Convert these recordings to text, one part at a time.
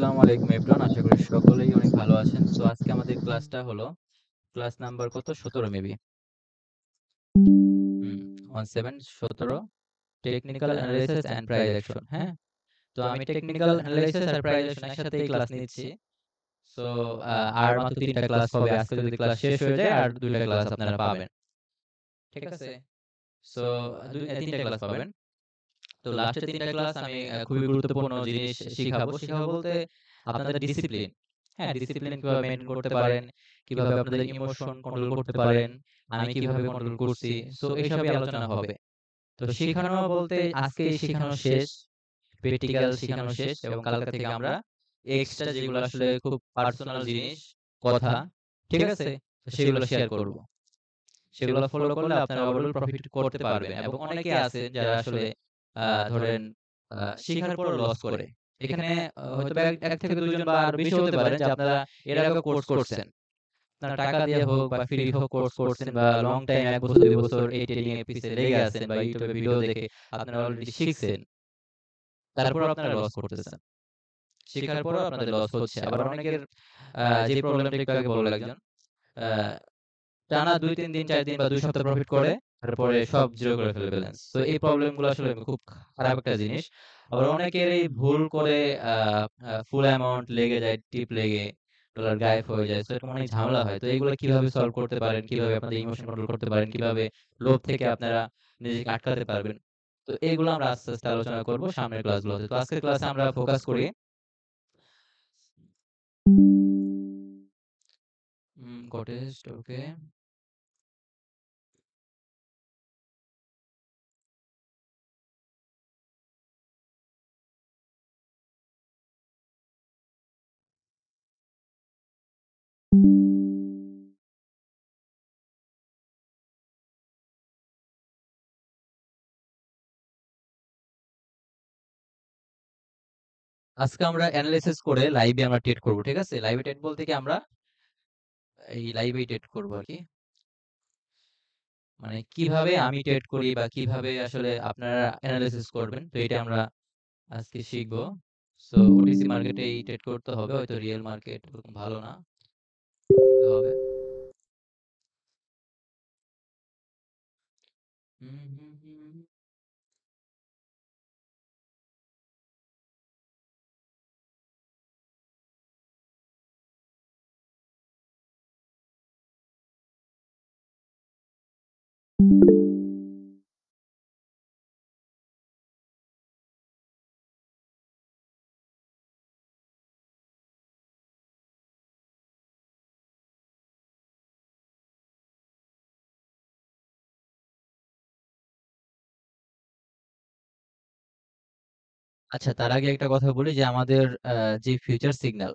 আসসালামু আলাইকুম এভরিওয়ান, আশা করি সকলেই অনেক ভালো আছেন। সো আজকে আমাদের ক্লাসটা হলো ক্লাস নাম্বার কত 17 maybe. 17 technical analysis and price action. হ্যাঁ, তো আমি টেকনিক্যাল অ্যানালাইসিস আর প্রাইস অ্যাকশন একসাথেই ক্লাস নিচ্ছি। সো আর মাত্র 3টা ক্লাস হবে আজকে, যদি ক্লাস শেষ হয়ে যায় আর 2টা ক্লাস আপনারা পাবেন। ঠিক আছে, সো 3টা ক্লাস পাবেন। তো লাস্টের 3টা ক্লাস আমি খুবই গুরুত্বপূর্ণ জিনিস শিখাবো। শিখাবো বলতে আপনাদের ডিসিপ্লিন। হ্যাঁ, ডিসিপ্লিন কিভাবে মেইনটেইন করতে পারেন, কিভাবে আপনাদের ইমোশন কন্ট্রোল করতে পারেন, আমি কিভাবে কন্ট্রোল করছি। সো এসবই আলোচনা হবে। তো শেখানো বলতে আজকে শেখানো শেষ, প্র্যাকটিক্যাল শেখানো শেষ, এবং কালকে থেকে আমরা এক্সট্রা যেগুলো আসলে খুব পার্সোনাল জিনিস, কথা, ঠিক আছে? তো সেগুলো শেয়ার করব। সেগুলো ফলো করলে আপনারা ওভারঅল প্রফিট করতে পারবেন। এবং অনেকে আছে যারা আসলে ধরেন শেখার পর লস করে। এখানে হয়তোবা ১ থেকে ২ জন বা আরো বেশি হতে পারেন যে আপনারা এর আগে কোর্স করছেন। আপনারা টাকা দিয়ে হোক বা ফ্রি হোক কোর্স করছেন, বা লং টাইম ১ বছর ২ বছর এই ট্রেনিং এর পিছে লেগে আছেন, বা YouTube এ ভিডিও দেখে আপনারা অলরেডি শিখছেন। তারপরেও আপনারা লস করতেছেন। শেখার পরেও আপনাদের লস হচ্ছে। আবার অনেকের যে প্রবলেমটা একটু আগে বলল একজন, আ টানা ২-৩ দিন ৪ দিন বা ২ সপ্তাহ প্রফিট করে তারপরে সব জিরো করে ফেলে ব্যালেন্স। তো এই প্রবলেম গুলো আসলে খুব খারাপ একটা জিনিস। আবার অনেকেরই ভুল করে আ আ ফুল অ্যামাউন্ট লেগে যায়, টিপ লেগে ডলার গায়েব হয়ে যায়। সো এরকম অনেক ঝামেলা হয়। তো এগুলো কিভাবে সলভ করতে পারেন, কিভাবে আপনাদের ইমোশন কন্ট্রোল করতে পারেন, কিভাবে লোভ থেকে আপনারা নিজেকে আটকাতে পারবেন। তো এগুলো আমরা আস্তে, আস্তে আলোচনা করব সামনের ক্লাসগুলোতে। তো আজকের ক্লাসে আমরা ফোকাস করি কটেস্ট, ওকে। আজকে আমরা এনালাইসিস করে লাইভে আমরা ট্রেড করব, ঠিক আছে? লাইভে ট্রেড বলতে কি আমরা এই লাইভেই ট্রেড করব আরকি। মানে কিভাবে আমি ট্রেড করি বা কিভাবে আসলে আপনারা এনালাইসিস করবেন, তো এটা আমরা আজকে শিখব। সো ওটিসি মার্কেটেই ট্রেড করতে হবে, হয়তো রিয়েল মার্কেট ওরকম ভালো না, দেখতে হবে। হুম, হুম, হুম। আচ্ছা, তার আগে একটা কথা বলি যে আমাদের যে ফিউচার সিগন্যাল,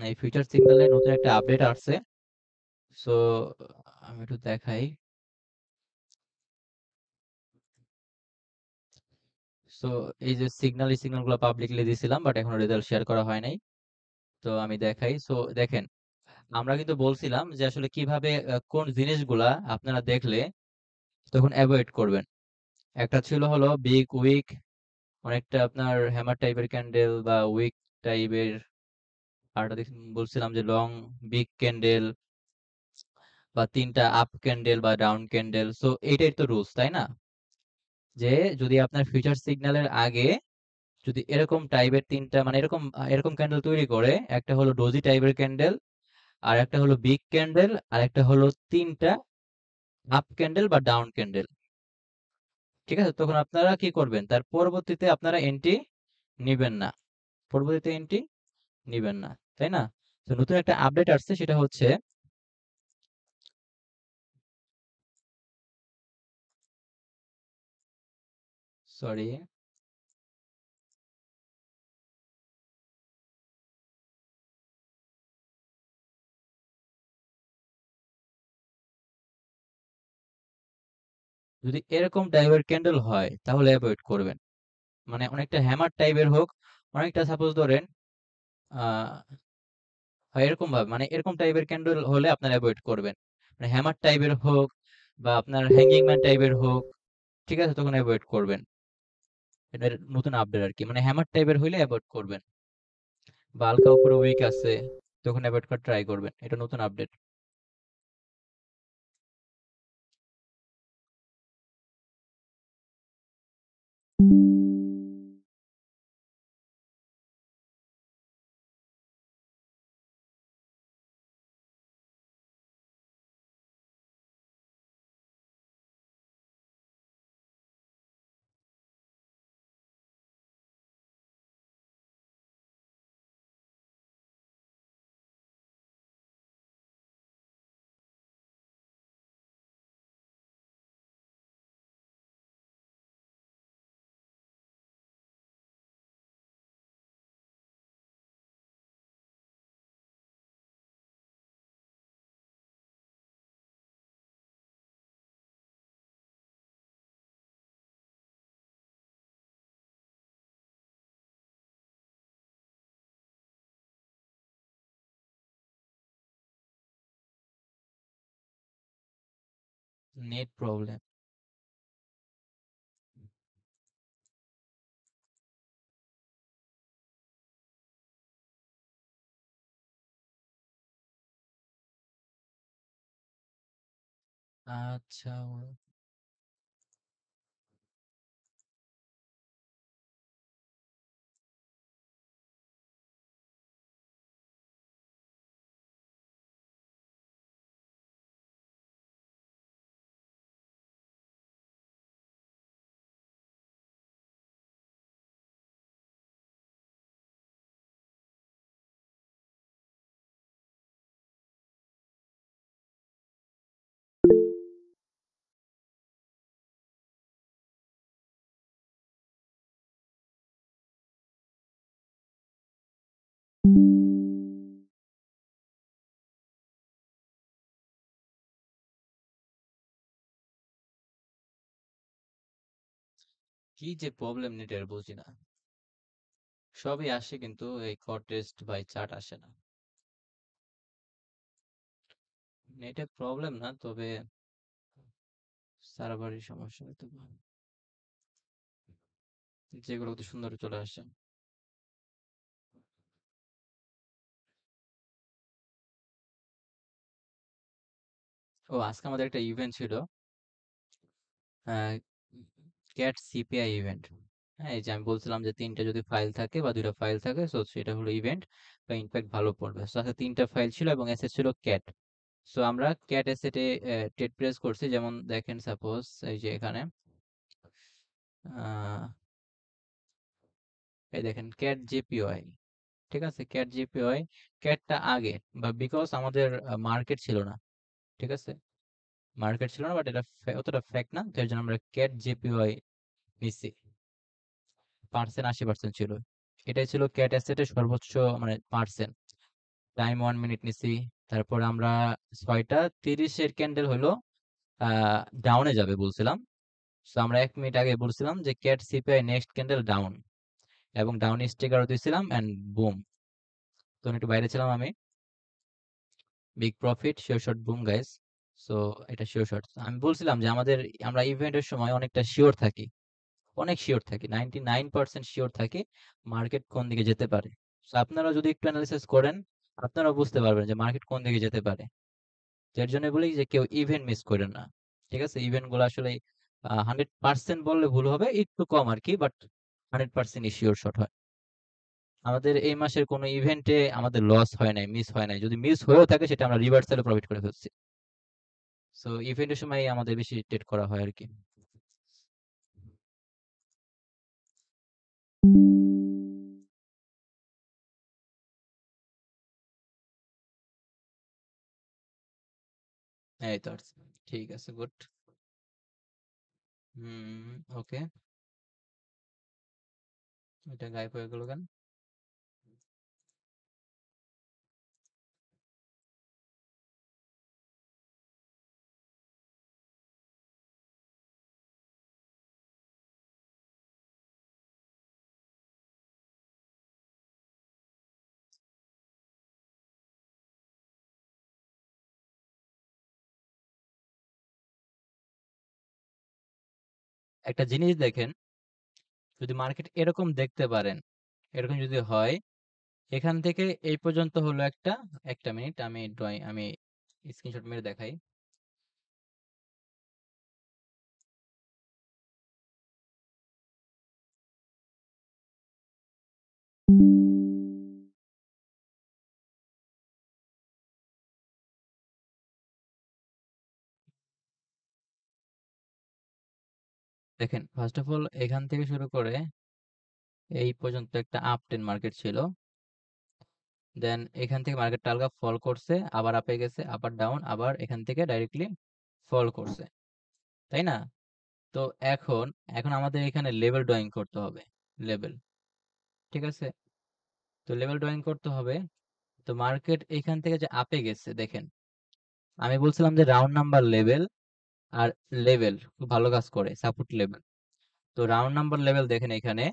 এই ফিউচার সিগন্যালে নতুন একটা আপডেট আসছে। সো আমি একটু দেখাই। সো এই যে সিগন্যাল, এই সিগন্যালগুলো পাবলিকলি দিছিলাম, বাট এখনো রেজাল্ট শেয়ার করা হয় নাই। তো আমি দেখাই। সো দেখেন, আমরা কিন্তু বলছিলাম যে আসলে কিভাবে কোন জিনিসগুলা আপনারা দেখলে তখন অ্যাভয়েড করবেন। একটা ছিল হলো বিগ উইক, অনেকটা আপনার হ্যামার টাইপের ক্যান্ডেল বা উইক টাইপের। আরেকটা বলছিলাম যে লং বিগ ক্যান্ডেল, বা ৩টা আপ ক্যান্ডেল বা ডাউন ক্যান্ডেল। সো এইটাই তো রুলস, তাই না? যে যদি আপনার ফিউচার সিগন্যালের আগে যদি এরকম টাইপের ৩টা, মানে এরকম ক্যান্ডেল তৈরি করে, একটা হলো ডোজি টাইপের ক্যান্ডেল, আর একটা হলো বিগ ক্যান্ডেল, আর একটা হলো ৩টা আপ ক্যান্ডেল বা ডাউন ক্যান্ডেল, ঠিক আছে? তখন আপনারা কি করবেন? তার পরবর্তীতে আপনারা এন্ট্রি নিবেন না। পরবর্তীতে এন্ট্রি নিবেন না। তাই না? তো নতুন একটা আপডেট আসছে, সেটা হচ্ছে, সরি, যদি এরকম টাইপের ক্যান্ডেল হয় তাহলে এভয়েড করবেন। মানে অনেকটা হ্যামার টাইপের হোক, অনেকটা সাপোজ ধরেন আ হয় এরকম ভাবে, মানে এরকম টাইপের ক্যান্ডেল হলে আপনারা এভয়েড করবেন। মানে হ্যামার টাইপের হোক বা আপনার হ্যাঙ্গিং ম্যান টাইপের হোক, ঠিক আছে? তখন এভয়েড করবেন। এটার নতুন আপডেট আরকি। মানে হ্যামার টাইপের হইলে এভয়েড করবেন। বা হালকা উপরে উইক আছে, তখন অ্যাভয়েড করার ট্রাই করবেন। এটা নতুন আপডেট। Net problem. আচ্ছা। কি যে প্রবলেম নেটের বুঝি না। সবই আসে কিন্তু এই কর টেস্ট বাই চার্ট আসে না। নেটের প্রবলেম না, তবে সার্ভারের সমস্যা হতে পারে, যেগুলো অতি সুন্দর চলে আসে। ও, আজকে আমাদের একটা ইভেন্ট ছিল, ক্যাট সিপিআই ইভেন্ট। হ্যাঁ, এই যে আমি বলছিলাম যে তিনটা যদি ফাইল থাকে বা দুইটা ফাইল থাকে, সো সেটা হলো ইভেন্ট বা ইম্প্যাক্ট ভালো পড়বে। সো আজকে তিনটা ফাইল ছিল এবং এসেট ছিল ক্যাট। সো আমরা ক্যাট এসেটে টেট প্রেস করছি, যেমন দেখেন সাপোজ এই যে এখানে আহ, এই দেখেন ক্যাট জেপিওয়াই। ঠিক আছে, ক্যাট জেপিওয়াই। ক্যাটটা আগে, বা বিকজ আমাদের মার্কেট ছিল না। ঠিক আছে, মার্কেট ছিল না, বাট এটা অতটা ফ্যাক্ট না, তার জন্য আমরা ক্যাট জেপিওয়াই নিচ্ছি। পার্সেন্ট 80% ছিল। এটাই ছিল ক্যাট অ্যাসেটের সর্বোচ্চ মানে পার্সেন্ট। টাইম 1 মিনিট নিছি। তারপর আমরা 6টা 30-এর ক্যান্ডেল হলো ডাউনে যাবে বলছিলাম। তো আমরা 1 মিনিট আগে বলছিলাম যে cat CPI next candle down, এবং ডাউন স্টিকারও দিয়েছিলাম অ্যান্ড বুম। তো একটু বাইরে ছিলাম আমি। Big profit, sure shot, broom guys. So এটা শিওর শট। আমি বলছিলাম যে আমরা ইভেন্টের সময় অনেকটা শিওর থাকি, অনেক শিওর থাকি, 99% শিওর থাকি মার্কেট কোন দিকে যেতে পারে। So আপনারা যদি একটু অ্যানালিসিস করেন, আপনারা বুঝতে পারবেন যে মার্কেট কোন দিকে যেতে পারে। এর জন্য বলি যে কেউ ইভেন্ট মিস করেন না। ঠিক আছে, ইভেন্ট গুলো আসলে 100% বললে ভুল হবে, একটু কম আর কি, বাট 100% শিওর শট হয়। আমাদের এই মাসের কোনো ইভেন্টে আমাদের লস হয় নাই, মিস হয় নাই। যদি মিস হয়েও থাকে সেটা আমরা রিভার্সালে প্রফিট করে ফেলছি। সো ইভেন্টের সময় আমাদের বেশি ট্রেড করা হয় আর কি। এই তো আছে। ঠিক আছে, গুড। হুম। ওকে। এটা গায়েব হয়ে গেল কেন? একটা জিনিস দেখেন, যদি মার্কেট এরকম দেখতে পারেন, এরকম যদি হয়, এখান থেকে এই পর্যন্ত হলো একটা মিনিট, আমি স্ক্রিনশট মেরে দেখাই। দেখেন, ফার্স্ট অফ অল এখান থেকে শুরু করে এই পর্যন্ত একটা আপ ট্রেন্ড মার্কেট ছিল। দেন এখান থেকে মার্কেটটা হালকা ফল করছে, আবার আপে গেছে, আবার ডাউন, আবার এখান থেকে ডাইরেক্টলি ফল করছে, তাই না? তো এখন এখন আমাদের এখানে লেভেল ড্রয়িং করতে হবে। লেভেল, ঠিক আছে? তো লেভেল ড্রয়িং করতে হবে। তো মার্কেট এখান থেকে যে আপে গেছে, দেখেন আমি বলছিলাম যে রাউন্ড নাম্বার লেভেল আর লেভেল খুব ভালো কাজ করে, সাপোর্ট লেভেল। তো রাউন্ড নাম্বার লেভেল দেখেন এখানে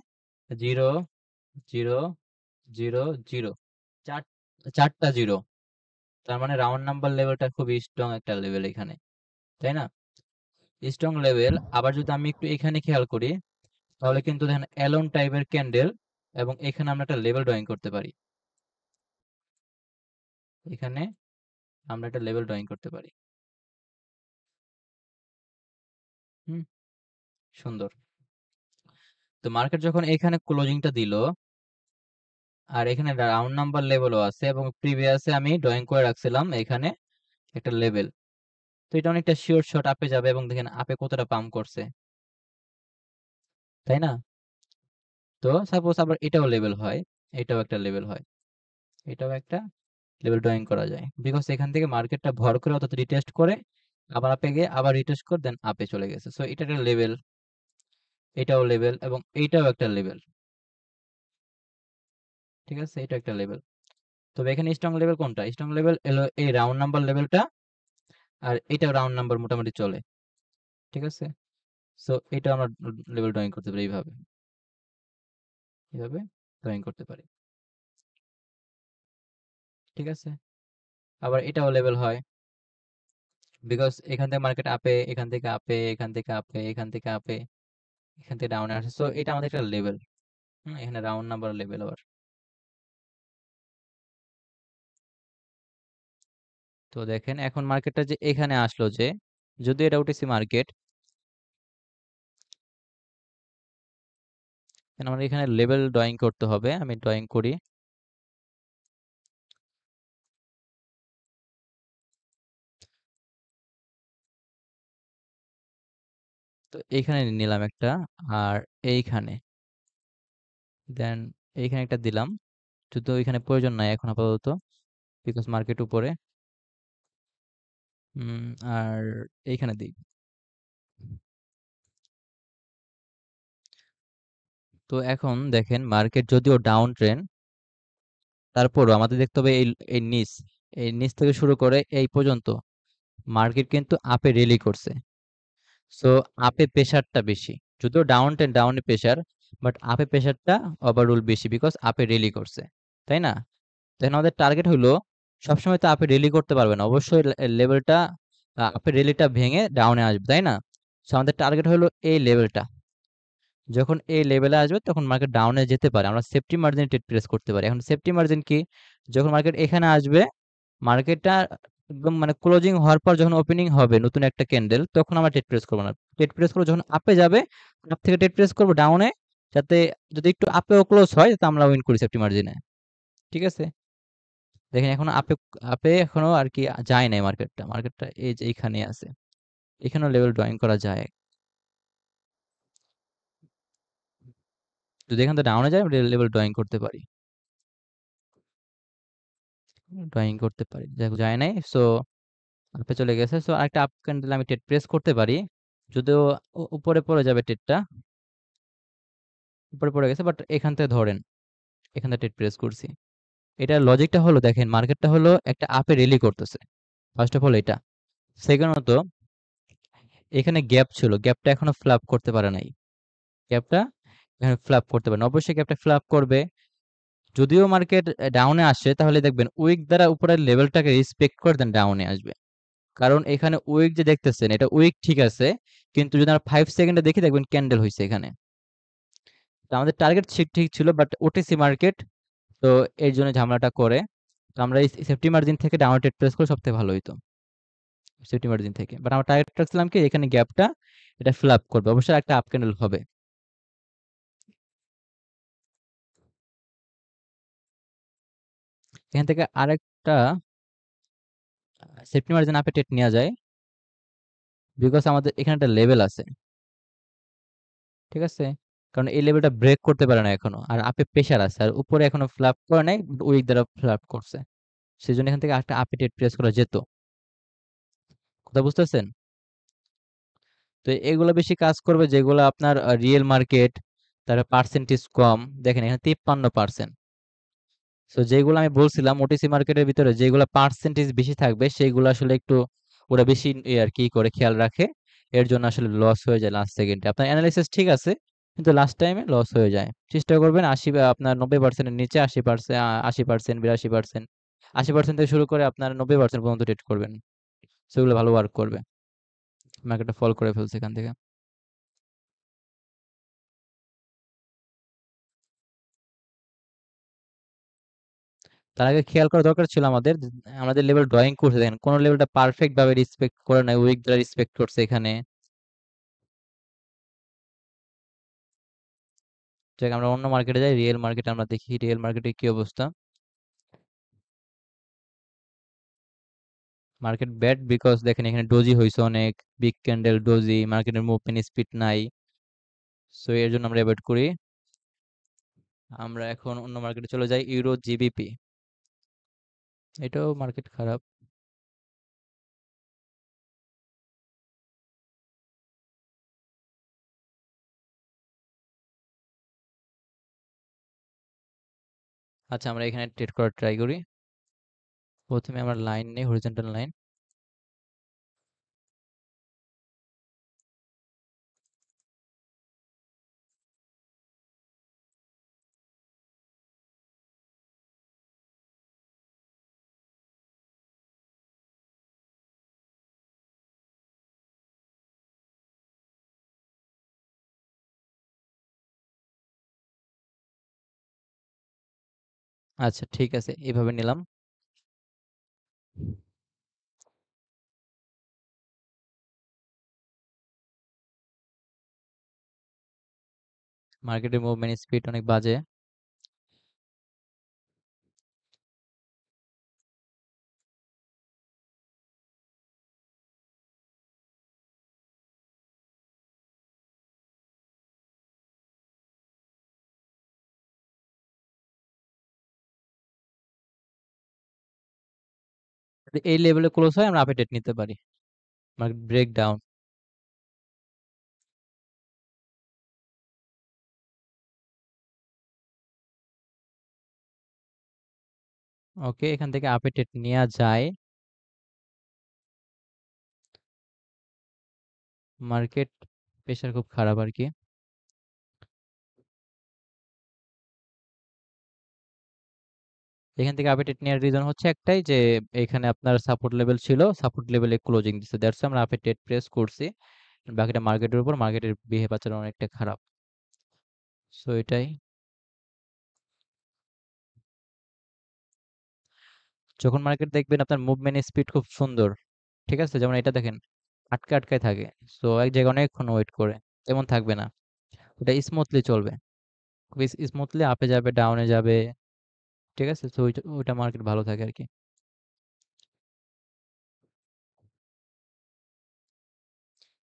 0 0 0 0, চার চারটা জিরো। তার মানে রাউন্ড নাম্বার লেভেলটা খুব স্ট্রং একটা লেভেল এখানে, তাই না? Strong level. আবার যদি আমি একটু এখানে খেয়াল করি, তাহলে কিন্তু দেখেন অ্যালোন টাইপের ক্যান্ডেল, এবং এখানে আমরা একটা লেভেল ড্রয়িং করতে পারি। এখানে আমরা একটা লেভেল ড্রয়িং করতে পারি। হুম, সুন্দর। তো মার্কেট যখন এখানে ক্লোজিংটা দিল, আর এখানে রাউন্ড নাম্বার লেভেলও আছে, এবং প্রিভিয়াসে আমি ড্রয়িং করে রাখছিলাম এখানে একটা লেভেল। তো এটা অনেকটা শিওর শট আপে যাবে, এবং দেখেন আপে কতটা পাম্প করছে, তাই না? তো সাপোজ আবার এটাও লেভেল হয়, এটাও একটা লেভেল হয়, এটাও একটা লেভেল ড্রয়িং করা যায়, বিকজ এখান থেকে মার্কেটটা ভর করে অর্থাৎ রিটেস্ট করে, আবার আপে গিয়ে আবার রিটেস্ট করে দেন আপে চলে গেছে। সো এটা একটা লেভেল, এটাও লেভেল, এবং এইটাও একটা লেভেল, ঠিক আছে? এটা একটা লেভেল। তবে এখানে স্ট্রং লেভেল কোনটা? স্ট্রং লেভেল এলো এই রাউন্ড নাম্বার লেভেলটা, আর এটাও রাউন্ড নাম্বার মোটামুটি চলে, ঠিক আছে? সো এটা আমরা লেভেল ড্রয়িং করতে পারি এইভাবে, এইভাবে ড্রয়িং করতে পারি, ঠিক আছে? আবার এটাও লেভেল হয়, বিকজ এখান থেকে মার্কেট আপে, এখান থেকে আপে, এখান থেকে আপে, এখান থেকে আপে, এখান থেকে ডাউনে আসে। সো এটা আমাদের একটা লেভেল। এখানে রাউন্ড নাম্বার লেভেল আবার। তো দেখেন এখন মার্কেটটা যে এখানে আসলো, যে যদি এটা ওটিসি মার্কেট, আমাদের এখানে লেভেল ড্রয়িং করতে হবে। আমি ড্রয়িং করি। তো এইখানে নিলাম একটা, আর এইখানে, দেন এইখানে একটা দিলাম, যদিও এখানে প্রয়োজন নাই এখন আপাতত, বিকজ মার্কেট উপরে। আর এইখানে দিই। তো এখন দেখেন মার্কেট যদিও ডাউন ট্রেন্ড, তারপরও আমাদের দেখতে হবে এই নিচ থেকে শুরু করে এই পর্যন্ত মার্কেট কিন্তু আপে রেলি করছে। সো আপে প্রেসারটা বেশি, যদিও ডাউন ট্রেন্ড, ডাউনে প্রেসার, বাট আপে প্রেসারটা ওভারঅল বেশি, বিকজ আপে রেলি করছে, তাই না? দেখেন আমাদের টার্গেট হলো, সবসময় তো আপে রেলি করতে পারবে না, অবশ্যই লেভেলটা, আপে রেলিটা ভেঙে ডাউনে আসবে, তাই না? সো আমাদের টার্গেট হলো এই লেভেলটা। যখন এই লেভেলে আসবে তখন মার্কেট ডাউনে যেতে পারে, আমরা সেফটি মার্জিন ট্রেড প্লেস করতে পারি। এখন সেফটি মার্জিন কি? যখন মার্কেট এখানে আসবে, মার্কেটটা একদম মানে ক্লোজিং হওয়ার পর যখন ওপেনিং হবে নতুন একটা ক্যান্ডেল, তখন আমরা ট্রেড প্রেস করবো না। ট্রেড প্রেস করবো যখন আপে যাবে, আপ থেকে ট্রেড প্রেস করবো ডাউনে, যাতে যদি একটু আপেও ক্লোজ হয় যাতে আমরা উইন করি সেফটি মার্জিনে, ঠিক আছে? দেখেন এখন আপে, আপে এখনো আর কি যায় নাই মার্কেটটা, মার্কেটটা এই যে এইখানে আছে, এখানেও লেভেল ড্রয়িং করা যায়। যদি এখান থেকে ডাউনে যায় লেভেল ড্রয়িং করতে পারি, ড্রয়িং করতে পারি, দেখো যায় নাই। সো আপে চলে গেছে। সো আরেকটা আপ ক্যান্ডেল আমি ট্রেড প্রেস করতে পারি, যদিও উপরে পড়ে যাবে ট্রেডটা, উপরে পড়ে গেছে, বাট এখান থেকে ধরেন, এখান থেকে ট্রেড প্রেস করছি। এটার লজিকটা হলো, দেখেন মার্কেটটা হলো একটা আপে রেলি করতেছে, ফার্স্ট অফ অল এটা। সেকেন্ডত এখানে গ্যাপ ছিল, গ্যাপটা এখনো ফ্ল্যাপ করতে পারে নাই, গ্যাপটা এখানে ফ্ল্যাপ করতে পারে না, অবশ্যই গ্যাপটা ফ্ল্যাপ করবে। যদিও মার্কেট ডাউনে আসে, তাহলে দেখবেন উইক দ্বারা উপরের লেভেলটাকে রেসপেক্ট করে দেন ডাউনে আসবে। কারণ এখানে উইক যে দেখতেছেন এটা উইক, ঠিক আছে, কিন্তু যদি আমরা 5 সেকেন্ডে দেখি দেখবেন ক্যান্ডেল হয়েছে এখানে। তো আমাদের টার্গেট ঠিক ঠিক ছিল, বাট ওটিসি মার্কেট তো এর জন্য ঝামেলাটা করে। তো আমরা এই সেফটি মার্জিন থেকে ডাউন ট্রেড প্রেস করে সবথেকে ভালো হইতো সেফটি মার্জিন থেকে। বাট আমরা টার্গেট রাখছিলাম কি এখানে গ্যাপটা এটা ফিল আপ করবে, অবশ্যই একটা আপ ক্যান্ডেল হবে। এখান থেকে আরেকটা সেফটি মার্জিন আপে ট্রেড নেওয়া যায়, বিকজ আমাদের এখানে একটা লেভেল আছে, ঠিক আছে? কারণ এই লেভেলটা ব্রেক করতে পারে না এখনো, আর আপে প্রেশার আছে, আর উপরে এখনো ফ্ল্যাপ করে নাই, উইক দ্বারা ফ্ল্যাপ করছে। সেজন্য এখান থেকে একটা আপে ট্রেড প্রেস করা যেত। কথা বুঝতেছেন? তো এগুলো বেশি কাজ করবে যেগুলো আপনার রিয়েল মার্কেট, তারপরে পার্সেন্টেজ কম। দেখেন এখানে 53%। সো যেগুলো আমি বলছিলাম ওটিসি মার্কেটের ভিতরে যেগুলো পার্সেন্টেজ বেশি থাকবে সেইগুলো আসলে একটু ওরা বেশি আর কি করে খেয়াল রাখে। এর জন্য আসলে লস হয়ে যায় লাস্ট সেকেন্ডে। আপনার অ্যানালাইসিস ঠিক আছে, কিন্তু লাস্ট টাইমে লস হয়ে যায়। চেষ্টা করবেন আশি বা আপনার 90%-এর নিচে 80%, 80%, 82%, 80% থেকে শুরু করে আপনার 90% পর্যন্ত ট্রেড করবেন। সেগুলো ভালো ওয়ার্ক করবে। মার্কেটটা ফল করে ফেলছে এখান থেকে। তার আগে খেয়াল করা দরকার ছিল আমাদের আমাদের লেভেল ড্রয়িং করছে, দেখেন কোন লেভেলটা পারফেক্ট ভাবে রেসপেক্ট করে নাই, উইক দ্বারা রেসপেক্ট করছে এখানে। যাক আমরা অন্য মার্কেটে যাই, রিয়েল মার্কেটে আমরা দেখি রিয়েল মার্কেটে কি অবস্থা। মার্কেট ব্যাড বিকজ দেখেন এখানে ডোজি হয়েছে অনেক, বিগ ক্যান্ডেল ডোজি, মার্কেটের মুভমেন্ট স্পিড নাই। সো এর জন্য আমরা অ্যাভয়েড করি। আমরা এখন অন্য মার্কেটে চলে যাই, ইউরো জিবিপি। এটাও মার্কেট খারাপ। আচ্ছা আমরা এখানে ট্রেড করার ট্রাই করি। প্রথমে আমরা লাইন নেই, হরিজন্টাল লাইন। আচ্ছা ঠিক আছে, এভাবে নিলাম। মার্কেটের মুভমেন্ট স্পিড অনেক বাজে। যদি এই লেভেলে ক্লোজ হয় আমরা আপে ট্রেড নিতে পারি। Market break down. ওকে, এখান থেকে আপে ট্রেড নেওয়া যায়। মার্কেট প্রেশার খুব খারাপ আর কি। এখান থেকে আপে ট্রেড নেওয়ার রিজন হচ্ছে একটাই যে এখানে আপনার সাপোর্ট লেভেল ছিল, সাপোর্ট লেভেলে ক্লোজিং দিচ্ছে, দ্যাটস আমরা আপে ট্রেড প্রেস করছি। বাকিটা মার্কেটের উপর, মার্কেটের বিহেভ আচরণ অনেকটা খারাপ। সো এটাই। যখন মার্কেট দেখবেন আপনার মুভমেন্ট স্পিড খুব সুন্দর, ঠিক আছে, যেমন এটা দেখেন আটকে আটকায় থাকে, সো এক জায়গায় অনেকক্ষণ ওয়েট করে, তেমন থাকবে না, ওটা স্মুথলি চলবে, খুব স্মুথলি আপে যাবে ডাউনে যাবে, ঠিক আছে। তো ওইটা ওইটা মার্কেট ভালো থাকে আর কি।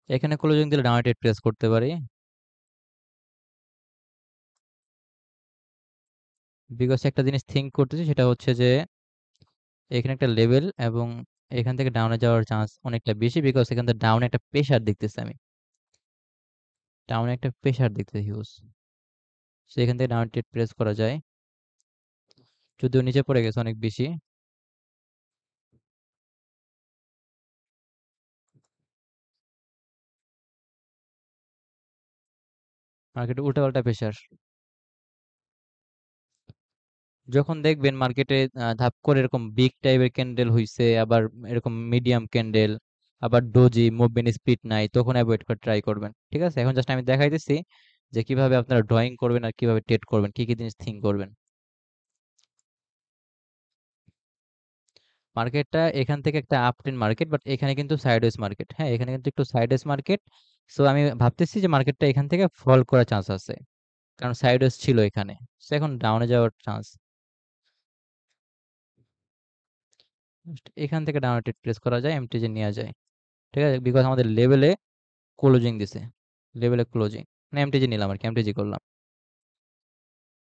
এখানে ক্লোজিং দিলে ডাউনে ট্রেড প্রেস করতে পারি, বিকজ একটা জিনিস থিঙ্ক করতেছি সেটা হচ্ছে যে এখানে একটা লেভেল এবং এখান থেকে ডাউনে যাওয়ার চান্স অনেকটা বেশি, বিকজ এখান থেকে ডাউনে একটা প্রেশার দেখতেছি আমি, ডাউনে একটা প্রেশার দেখতেছি হিউজ। সেখান থেকে ডাউন ট্রেড প্রেস করা যায়, যদিও নিচে পড়ে গেছে অনেক বেশি। মার্কেটে উল্টাপাল্টা প্রেশার। যখন দেখবেন মার্কেটে ধাপ করে এরকম বিগ টাইপের ক্যান্ডেল হইছে, আবার এরকম মিডিয়াম ক্যান্ডেল, আবার ডোজি মুভমেন্ট স্পিড নাই, তখন অ্যাভয়েড করে ট্রাই করবেন, ঠিক আছে? এখন জাস্ট আমি দেখাইতেছি যে কিভাবে আপনারা ড্রয়িং করবেন আর কিভাবে ট্রেড করবেন, কি কি জিনিস থিঙ্ক করবেন। মার্কেটটা এখান থেকে একটা আপ ট্রেন্ড মার্কেট, বাট এখানে কিন্তু সাইডওয়েজ মার্কেট। হ্যাঁ, এখানে কিন্তু একটু সাইডওয়েজ মার্কেট। সো আমি ভাবতেছি যে মার্কেটটা এখান থেকে ফল করার চান্স আছে, কারণ সাইডওয়েজ ছিল এখানে। সো এখন ডাউনে যাওয়ার চান্স। এখান থেকে ডাউনে ট্রেড প্লেস করা যায়, এমটিজি নেওয়া যায়। ঠিক আছে, বিকজ আমাদের লেভেলে ক্লোজিং দিছে, লেভেলে ক্লোজিং না, এমটিজি নিলাম আর কি, এমটিজি করলাম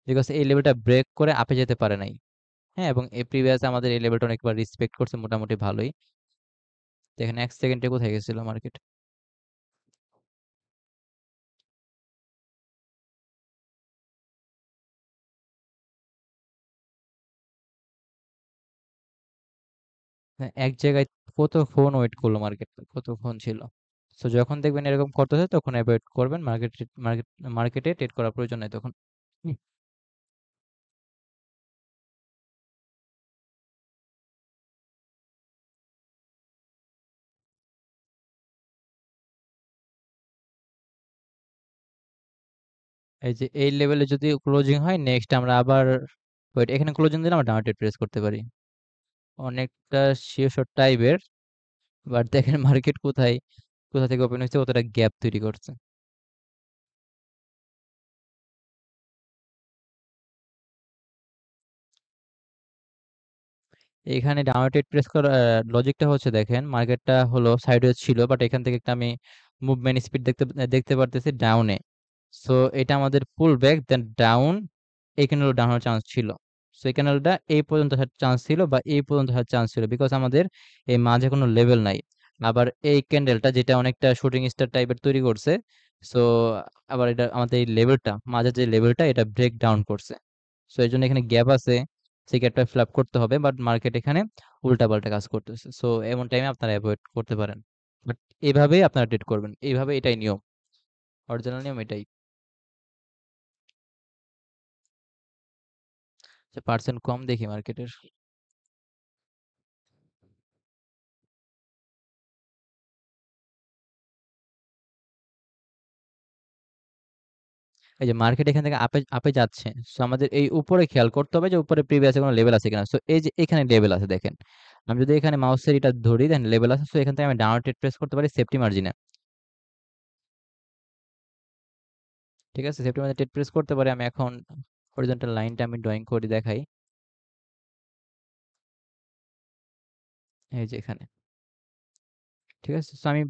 বিকজ এই লেভেলটা ব্রেক করে আপে যেতে পারে নাই। হ্যাঁ, এবং এই প্রিভিয়াস আমাদের এই লেভেলটা অনেকবার রেসপেক্ট করছে মোটামুটি ভালোই। তো এখানে এক সেকেন্ডে কোথায় গেছিল মার্কেট? হ্যাঁ, এক জায়গায় কতক্ষণ ওয়েট করলো মার্কেট, কতক্ষণ ছিল। তো যখন দেখবেন এরকম করতেছে তখন অ্যাভয়েড করবেন, মার্কেটে ট্রেড করার প্রয়োজন নাই তখন। হুম। এই যে এই লেভেলে যদি ক্লোজিং হয়, নেক্সট আমরা আবার ওয়েট, এখানে ক্লোজিং দিলে আমরা ডাউন ট্রেড প্রেস করতে পারি। অনেকটা শিওর টাইপের, বাট দেখেন মার্কেট কোথায়, কোথা থেকে ওপেন হয়েছে, কতটা গ্যাপ তৈরি করছে। এখানে ডাউন ট্রেড প্রেস করার লজিকটা হচ্ছে, দেখেন মার্কেটটা হলো সাইডওয়েজ ছিল, বাট এখান থেকে একটা আমি মুভমেন্ট স্পিড দেখতে দেখতে পারতেছি ডাউনে। সো এটা আমাদের পুল ব্যাক দেন ডাউন, এখানে ডাউন হওয়ার চান্স ছিল। সো এই ক্যানেলটা এই পর্যন্ত আসার চান্স ছিল, বা এই পর্যন্ত আসার চান্স ছিল, বিকজ আমাদের এই মাঝে কোনো লেভেল নাই। আবার এই ক্যান্ডেলটা যেটা অনেকটা শুটিং স্টার টাইপের তৈরি করছে, সো আবার এটা আমাদের এই লেভেলটা, মাঝে যে লেভেলটা, এটা ব্রেক ডাউন করছে। সো এই জন্য এখানে গ্যাপ আছে, সেই গ্যাপটা ফিল আপ করতে হবে, বাট মার্কেট এখানে উল্টাপাল্টা কাজ করতেছে। সো এমন টাইমে আপনারা অ্যাভয়েড করতে পারেন, বাট এইভাবেই আপনারা ট্রেড করবেন, এইভাবে, এটাই নিয়ম, অরিজিনাল নিয়ম এটাই। পার্সেন্ট কম দেখি মার্কেটের। এই যে মার্কেট এখান থেকে আপে আপে যাচ্ছে, সো আমাদের এই উপরে খেয়াল করতে হবে যে উপরে প্রিভিয়াস কোনো লেভেল আছে কিনা। সো এই যে এখানে লেভেল আছে দেখেন, আমি যদি এখানে মাউসের এটা ধরি, দেন লেভেল আছে। সো এখান থেকে আমি ডাউন ট্রেড প্রেস করতে পারি সেফটি মার্জিনে। ঠিক আছে, সেফটি মার্জিনে ট্রেড প্রেস করতে পারি। আমি এখন হরিজন্টাল লাইনটা আমি ড্রয়িং করে দেখাই। এই যে এখানে, ঠিক আছে। সো আমি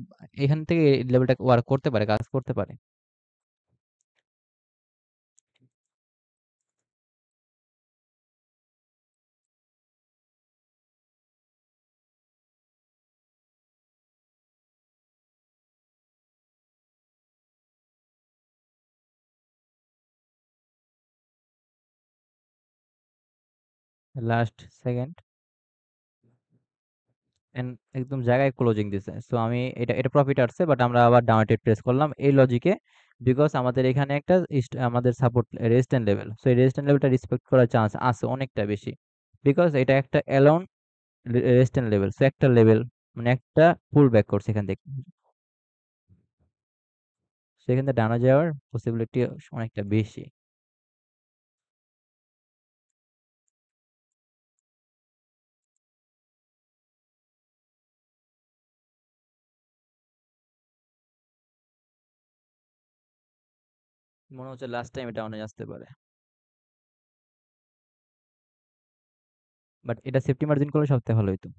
এখান থেকে লেভেলটা ওয়ার্ক করতে পারে, কাজ করতে পারে। লাস্ট সেকেন্ড এন্ড একদম জায়গায় ক্লোজিং দিছে। সো আমি এটা প্রফিট আসছে, বাট আমরা আবার ডাউন ট্রেড প্রেস করলাম এই লজিকে, বিকজ আমাদের এখানে একটা আমাদের সাপোর্ট রেজিস্ট্যান্ট লেভেল। সো এই রেজিস্ট্যান্ট লেভেলটা রেসপেক্ট করার চান্স আছে অনেকটা বেশি, বিকজ এটা একটা অ্যালোন রেজিস্ট্যান্ট লেভেল। সো একটা লেভেল মানে একটা পুল ব্যাক করছে এখান থেকে, সেখান থেকে ডাউনে যাওয়ার পসিবিলিটি অনেকটা বেশি। মনে হচ্ছে লাস্ট টাইম ডাউনে আসতে পারে, বাট এটা সেফটি মার্জিন করলে সবথেকে ভালো হইতো।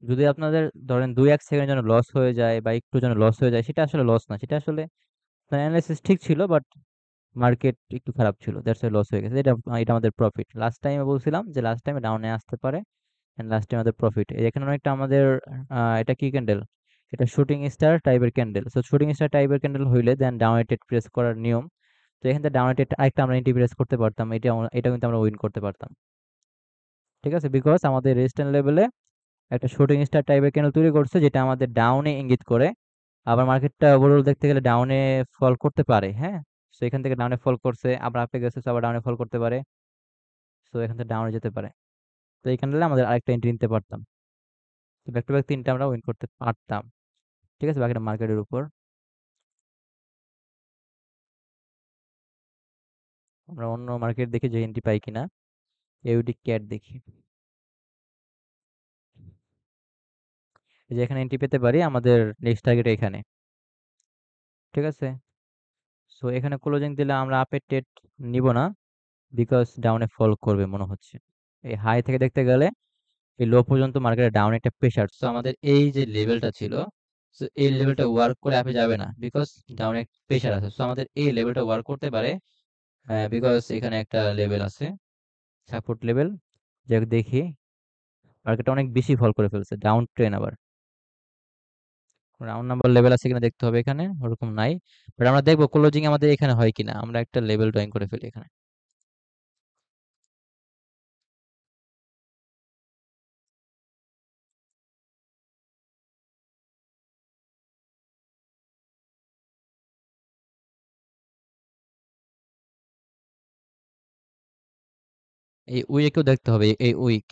যদি আপনাদের ধরেন 2-1 সেকেন্ড যেন লস হয়ে যায়, বা একটু যেন লস হয়ে যায়, সেটা আসলে লস না, সেটা আসলে অ্যানালাইসিস ঠিক ছিল, বাট মার্কেট একটু খারাপ ছিল, দ্যাটস ওয়াই লস হয়ে গেছে। এটা এটা আমাদের প্রফিট। লাস্ট টাইমে বলছিলাম যে লাস্ট টাইমে ডাউনে আসতে পারে, এন্ড লাস্ট টাইম আমাদের প্রফিট। এখানে অনেকটা আমাদের এটা কি ক্যান্ডেল, এটা শুটিং স্টার টাইপের ক্যান্ডেল। সো শুটিং স্টার টাইপের ক্যান্ডেল হইলে দেন ডাউনেটেড প্রেস করার নিয়ম। তো এখান থেকে ডাউনেটেড আরেকটা আমরা এন্টি প্রেস করতে পারতাম, এটা কিন্তু আমরা উইন করতে পারতাম। ঠিক আছে, বিকজ আমাদের রেজিস্ট্যান্ট লেভেলে একটা শুটিং স্টার টাইপের ক্যান্ডেল তৈরি করছে, যেটা আমাদের ডাউনে ইঙ্গিত করে। আবার মার্কেটটা ওভারঅল দেখতে গেলে ডাউনে ফল করতে পারে। হ্যাঁ, সো এখান থেকে ডাউনে ফল করছে, আবার আপে গেছে, so আবার ডাউনে ফল করতে পারে। সো এখান থেকে ডাউনে যেতে পারে। তো এই ক্যান্ডেলে আমাদের আরেকটা এন্ট্রি নিতে পারতাম। তো ব্যাক টু ব্যাক তিনটা আমরা উইন করতে পারতাম। ঠিক আছে, বাকিটা মার্কেটের উপর। আমরা অন্য মার্কেট দেখি যে এন্ট্রি পাই কিনা। এউডি ক্যাট দেখি, এই যে এখানে এন্ট্রি পেতে পারি, আমাদের নেক্সট টার্গেট এখানে। ঠিক আছে, সো এখানে ক্লোজিং দিলে আমরা আপের ট্রেড নিব না, বিকজ ডাউনে ফল করবে মনে হচ্ছে। এই হাই থেকে দেখতে গেলে এই লো পর্যন্ত মার্কেটে ডাউন একটা প্রেসার, তো আমাদের এই যে লেভেলটা ছিল, তো এই লেভেলটা ওয়ার্ক করে আপে যাবে না, বিকজ ডাউনে প্রেসার আছে। তো আমাদের এই লেভেলটা ওয়ার্ক করতে পারে, বিকজ এখানে একটা লেভেল আছে, সাপোর্ট লেভেল। যাক দেখি, মার্কেটটা অনেক বেশি ফল করে ফেলছে, ডাউন ট্রেন আবার। রাউন্ড নাম্বার লেভেল আছে কিনা দেখতে হবে, এখানে ওরকম নাই। বাট আমরা দেখবো ক্লোজিং আমাদের এখানে হয় কিনা, আমরা একটা লেভেল ড্রয়িং করে ফেলি এখানে। এই উইকেও দেখতে হবে, এই উইক,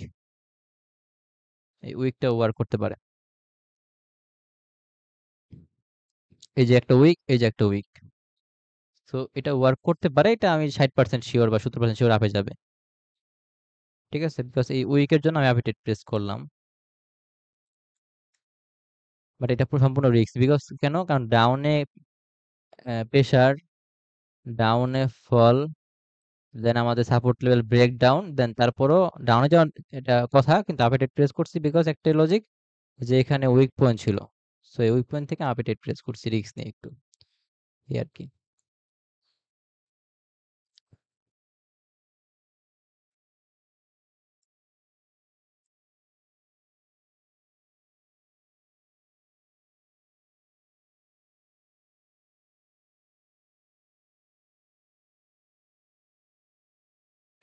এই উইকটা ওয়ার্ক করতে পারে। এই যে একটা উইক, এই যে একটা উইক, তো এটা ওয়ার্ক করতে পারে, এটা আমি 60% শিওর বা 70% শিওর আপে যাবে। ঠিক আছে, বিকজ এই উইকের জন্য আমি আপে প্রেস করলাম। বাট এটা পুরো সম্পূর্ণ রিস্ক, বিকজ কেন, কারণ ডাউনে প্রেসার, ডাউনে ফল, দেন আমাদের সাপোর্ট লেভেল ব্রেক ডাউন, দেন তারপরও ডাউনে যাওয়ার এটা কথা, কিন্তু আপে প্রেস করছি বিকজ একটা লজিক যে এখানে উইক পয়েন্ট ছিল। সো এই উইক পয়েন্ট থেকে আপে প্রেস করছি রিস্ক নিয়ে একটু, এই আর কি।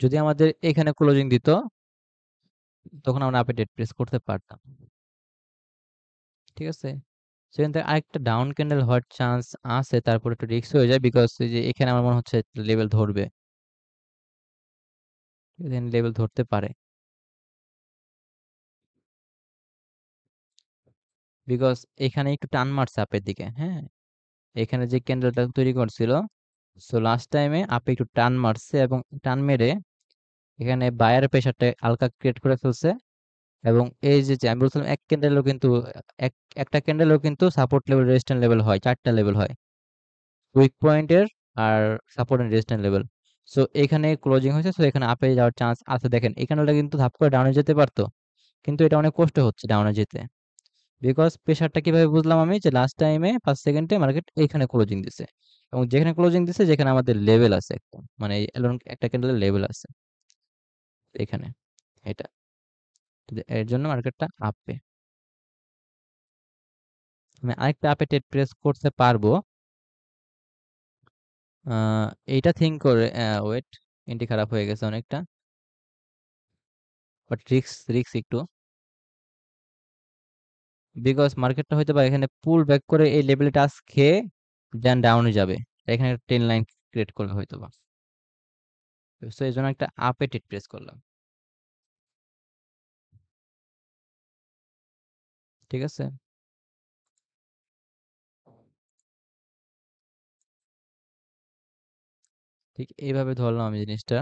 যদি আমাদের এখানে ক্লোজিং দিত, তখন আমরা আপে প্রেস করতে পারতাম। ঠিক আছে, সেখান থেকে আরেকটা ডাউন ক্যান্ডেল হওয়ার চান্স আছে, তারপর একটু রিস্ক হয়ে যায়, বিকজ যে এখানে আমার মনে হচ্ছে লেভেল ধরবে, এখানে লেভেল ধরতে পারে, বিকজ এখানে একটু টান মারছে আপের দিকে। হ্যাঁ, এখানে যে ক্যান্ডেলটা তৈরি করছিল, সো লাস্ট টাইমে আপে একটু টান মারছে, এবং টান মেরে এখানে বায়ার প্রেশারটা হালকা ক্রিয়েট করে ফেলছে। এবং এই যে আমি বলছিলাম এক ক্যান্ডেলও কিন্তু, এক একটা ক্যান্ডেলও কিন্তু সাপোর্ট লেভেল রেজিস্ট্যান্ট লেভেল হয়, চারটা লেভেল হয়, উইক পয়েন্টের আর support and resistant level. So এখানে ক্লোজিং হয়েছে, সো এখানে আপে যাওয়ার চান্স আছে। দেখেন এই ক্যান্ডেলটা কিন্তু ধাপ করে ডাউনে যেতে পারতো, কিন্তু এটা অনেক কষ্ট হচ্ছে ডাউনে যেতে, বিকজ প্রেশারটা কিভাবে বুঝলাম আমি, যে লাস্ট টাইমে 5 সেকেন্ডে মার্কেট এইখানে ক্লোজিং দিছে, এবং যেখানে ক্লোজিং দিছে যেখানে আমাদের লেভেল আছে একটা, মানে একটা ক্যান্ডেলের লেভেল আছে এখানে, এটা। তো এর জন্য মার্কেটটা আপে, আমি আরেকটা আপে প্রেস করতে পারবো। এইটা থিঙ্ক করে, ওয়েট, এন্ট্রি খারাপ হয়ে গেছে অনেকটা, বাট রিক্স রিক্স একটু, বিকজ মার্কেটটা হয়তো বা এখানে পুল ব্যাক করে এই লেভেলে টাচ খেয়ে দেন ডাউনে যাবে, এখানে একটা ট্রেন লাইন ক্রিয়েট করবে হয়তো বা। সো এই জন্য একটা আপে প্রেস করলাম। ঠিক আছে, ঠিক এইভাবে ধরলাম আমি জিনিসটা।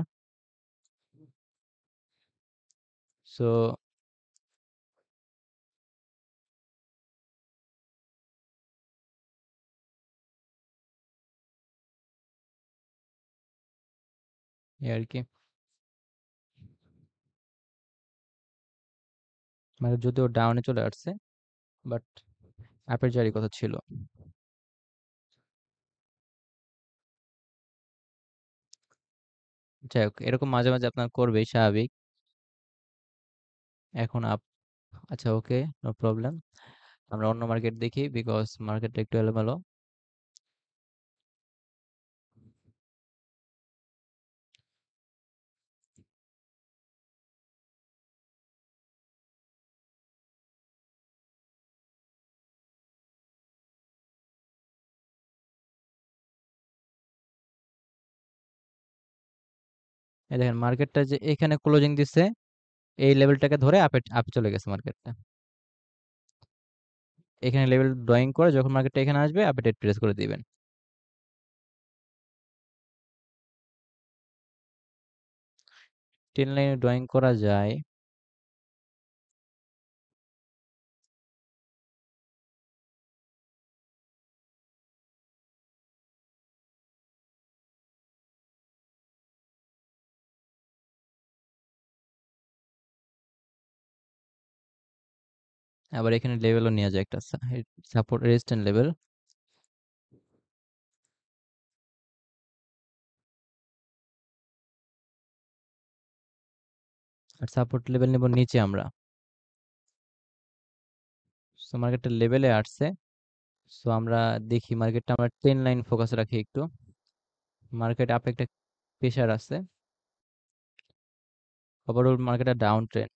সো এই আর কি, মানে যদিও ডাউনে চলে আসছে, বাট আপের জারি কথা ছিল। যাই হোক, এরকম মাঝে মাঝে আপনার করবেই, স্বাভাবিক। এখন আচ্ছা, ওকে, নো প্রবলেম। আমরা অন্য মার্কেট দেখি, বিকজ মার্কেটটা একটু এলোমেলো। এই দেখেন মার্কেটটা যে এখানে ক্লোজিং দিচ্ছে, এই লেভেলটাকে ধরে আপে আপে চলে গেছে মার্কেটটা। এখানে লেভেল ড্রয়িং করে যখন মার্কেটটা এখানে আসবে, আপে প্রেস করে দিবেন। 10 লাইনে ড্রয়িং করা যায়। আবার এখানে লেভেলও নেওয়া যায় একটা, সাপোর্ট রেজিস্ট্যান্ট লেভেল। আর সাপোর্ট লেভেল নেব নিচে আমরা। সো মার্কেটটা লেভেলে আসছে। সো আমরা দেখি মার্কেটটা আমরা 10 লাইন ফোকাস রাখি একটু। মার্কেট আপে একটা প্রেশার আছে, ওভারঅল মার্কেটটা ডাউন ট্রেন্ড।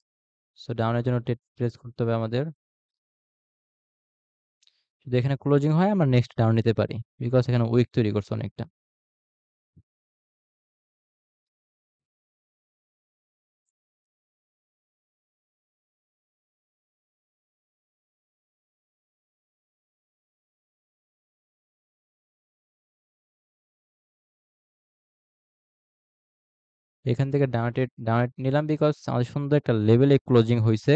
সো ডাউনের জন্য ট্রেস করতে হবে আমাদের। যদি এখানে ক্লোজিং হয় আমরা নেক্সট ডাউন নিতে পারি, বিকজ এখানে উইক তৈরি করছে অনেকটা। এখান থেকে ডাউন নিলাম বিকজ আমাদের সুন্দর একটা লেভেলে ক্লোজিং হয়েছে,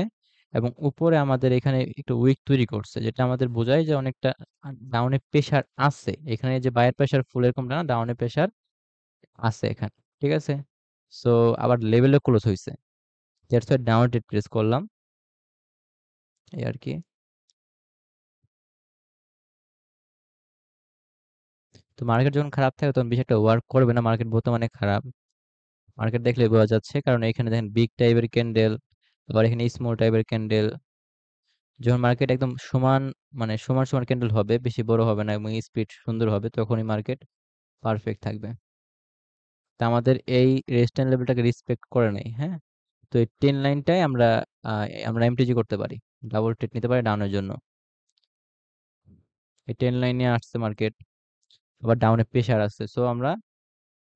এবং উপরে আমাদের এখানে একটু উইক তৈরি করছে, যেটা আমাদের বোঝায় যে অনেকটা ডাউনে প্রেশার আছে। এখানে যে বায়ার প্রেশার ফুল এরকম না, ডাউনে প্রেশার আছে এখানে। ঠিক আছে, সো আবার লেভেলে ক্লোজ হয়েছে, দ্যাটস ওয়াই ডাউন প্রেস করলাম, এই আর কি। তো মার্কেট যখন খারাপ থাকে তখন বেশি একটা ওয়ার্ক করবে না, মার্কেট বর্তমানে খারাপ। মার্কেট দেখলে বোঝা যাচ্ছে, কারণ এখানে দেখেন বিগ টাইপের ক্যান্ডেল, আবার এখানে স্মল টাইপের ক্যান্ডেল। যখন মার্কেট একদম সমান, মানে সমান সমান ক্যান্ডেল হবে, বেশি বড় হবে না এবং স্পিড সুন্দর হবে, তখনই মার্কেট পারফেক্ট থাকবে। তা আমাদের এই রেজিস্ট্যান্স লেভেলটাকে রেসপেক্ট করে নাই, হ্যাঁ। তো এই 10 লাইনটাই আমরা এমটিজি করতে পারি, ডাবল ট্রেড নিতে পারি ডাউনের জন্য। এই 10 লাইনে আসছে মার্কেট, আবার ডাউনে প্রেশার আছে, সো আমরা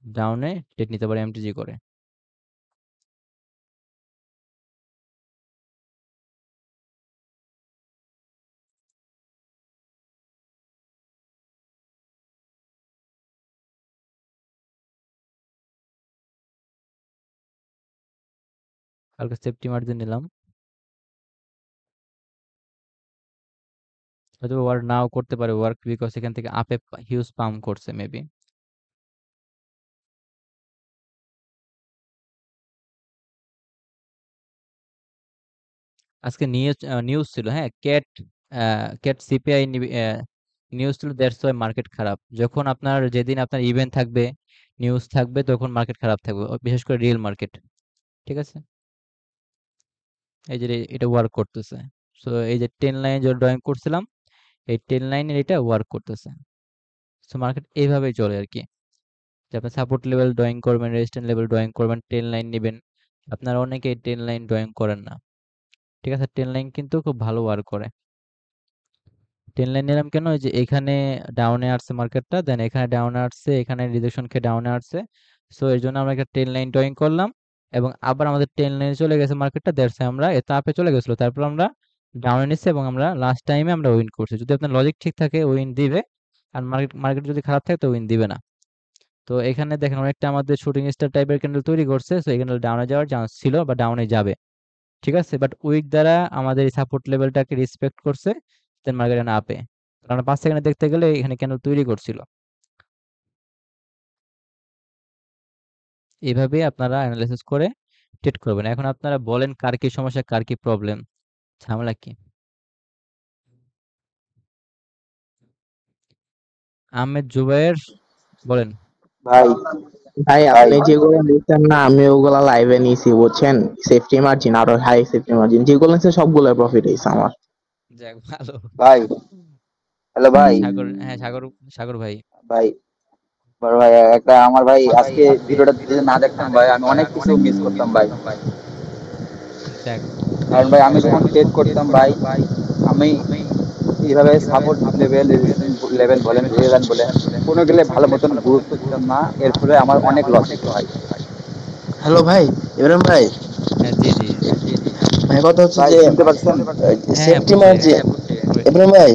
ডাউনে ট্রেড নিতে পারি এমটিজি করে। কালকে সেফটি মার্জিন নিলাম, হয়তো ওয়ার্ক নাও করতে পারে ওয়ার্ক, বিকজ এখান থেকে আপে হিউজ পাম্প করছে মেবি। আজকে নিউজ নিউজ ছিল, হ্যাঁ, ক্যাট সিপিআই নিউজ ছিল, দ্যাটস ওয়াই মার্কেট খারাপ। যখন আপনার যেদিন আপনার ইভেন্ট থাকবে, নিউজ থাকবে, তখন মার্কেট খারাপ থাকবে, বিশেষ করে রিয়েল মার্কেট। ঠিক আছে, এই যে এটা ওয়ার্ক করতেছে। সো এই যে 10 লাইন যে ড্রয়িং করছিলাম, এই 10 লাইনের এটা ওয়ার্ক করতেছে। সো মার্কেট এইভাবেই চলে আর কি, যে আপনি সাপোর্ট লেভেল ড্রয়িং করবেন, রেজিস্ট্যান্স লেভেল ড্রয়িং করবেন, 10 লাইন নেবেন। আপনারা অনেকে 10 লাইন ড্রয়িং করেন না, ঠিক আছে। 10 লাইন কিন্তু খুব ভালো ওয়ার্ক করে। 10 লাইন নিলাম কেন, ওই যে এখানে ডাউনে আসছে মার্কেটটা, দেন এখানে ডাউনে আসছে, এখানে রিজেকশন খেয়ে ডাউনে আসছে। সো এর জন্য আমরা একটা 10 লাইন ড্রয়িং করলাম, এবং আবার আমাদের 10 লাইনে চলে গেছে মার্কেটটা, দ্যাটস আমরা এত আপে চলে গেছিল, তারপর আমরা ডাউনে নিচ্ছি, এবং আমরা লাস্ট টাইমে আমরা উইন করছি। যদি আপনার লজিক ঠিক থাকে উইন দিবে, আর মার্কেট যদি খারাপ থাকে তো উইন দিবে না। তো এখানে দেখেন অনেকটা আমাদের শুটিং স্টার টাইপের ক্যান্ডেল তৈরি করছে, সো এই ক্যান্ডেল ডাউনে যাওয়ার চান্স ছিল বা ডাউনে যাবে, ঠিক আছে। বাট উইক দ্বারা আমাদের এই সাপোর্ট লেভেলটাকে রেসপেক্ট করছে, দেন মার্কেট এখানে আপে। কারণ 5 সেকেন্ডে দেখতে গেলে এখানে ক্যান্ডেল তৈরি করছিল। এভাবে আপনারা অ্যানালাইসিস করে ট্রেড করবেন। এখন আপনারা বলেন কার কি সমস্যা, কার কি প্রবলেম, ঝামেলা কি? আহমেদ জুবায়ের, বলেন। ভাই ভাই আপনি যেগুলো দিচ্ছেন না, আমি ওগুলা লাইভে নিয়েছি বুঝছেন। সেফটি মার্জিন আরো হাই, সেফটি মার্জিন যেগুলো নিচ্ছে সবগুলো প্রফিট হয়েছে আমার। যাক ভালো। ভাই, হ্যালো ভাই। সাগর, হ্যাঁ সাগর, সাগর ভাই। ভাই, বড় ভাই, একটা আমার ভাই আজকে ভিডিওটা যদি না দেখতাম ভাই, আমি অনেক কিছু মিস করতাম ভাই। যাক, কারণ ভাই আমি যখন ট্রেড করতাম ভাই, আমি এইভাবে সাপোর্ট লেভেল, লেভেল বলেন, রেজাল্ট বলেন, কোনো গেলে ভালো মতন গুরুত্ব দিতাম না, এর ফলে আমার অনেক লস হতো ভাই। হ্যালো ভাই, ইব্রাহিম ভাই। হ্যাঁ জি জি। ভাই কথা হচ্ছে ভাই যে শুনতে পাচ্ছেন? হ্যাঁ হ্যাঁ সেফটি বুঝছি, মার্জিন, ইব্রাহিম ভাই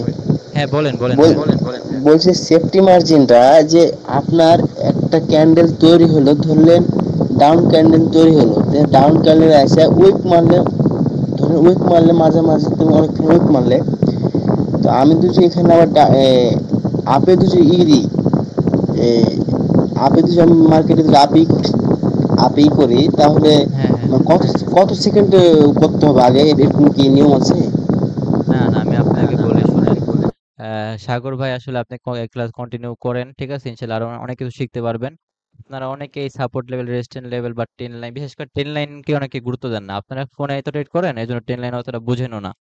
হ্যাঁ বলেন বলেন বল ভাই। বলছি সেফটি মার্জিনটা যে আপনার একটা ক্যান্ডেল তৈরি হলো ধরলেন ডাউন ক্যান্ডেল তৈরি হলো, ডাউন ক্যান্ডেল এসে উইক মারলে, ধরেন উইক মারলে মাঝে মাঝে তুমি অনেকক্ষণ উইক মারলে, তো আমি যদি এখানে আবার আপে যদি ই দিই, এ, আপে যদি আমি মার্কেটে যদি আপেই করি তাহলে হ্যাঁ, হ্যাঁ। কত কত সেকেন্ড করতে হবে আগে, এরকম কি নিয়ম আছে? না, না, আমি আপনাকে বলি শুনেন। সাগর ভাই আসলে আপনি ক্লাস কন্টিনিউ করেন, ঠিক আছে? ইনশাআল্লাহ আরো অনেক কিছু শিখতে পারবেন। আপনারা অনেকেই সাপোর্ট লেভেল, রেজিস্ট্যান্ট লেভেল বা 10 লাইন, বিশেষ করে 10 লাইনকে অনেকে গুরুত্ব দেন না। আপনারা ফোনে এত ট্রেড করেন, এজন্য 10 লাইন অতটা বুঝেনও না।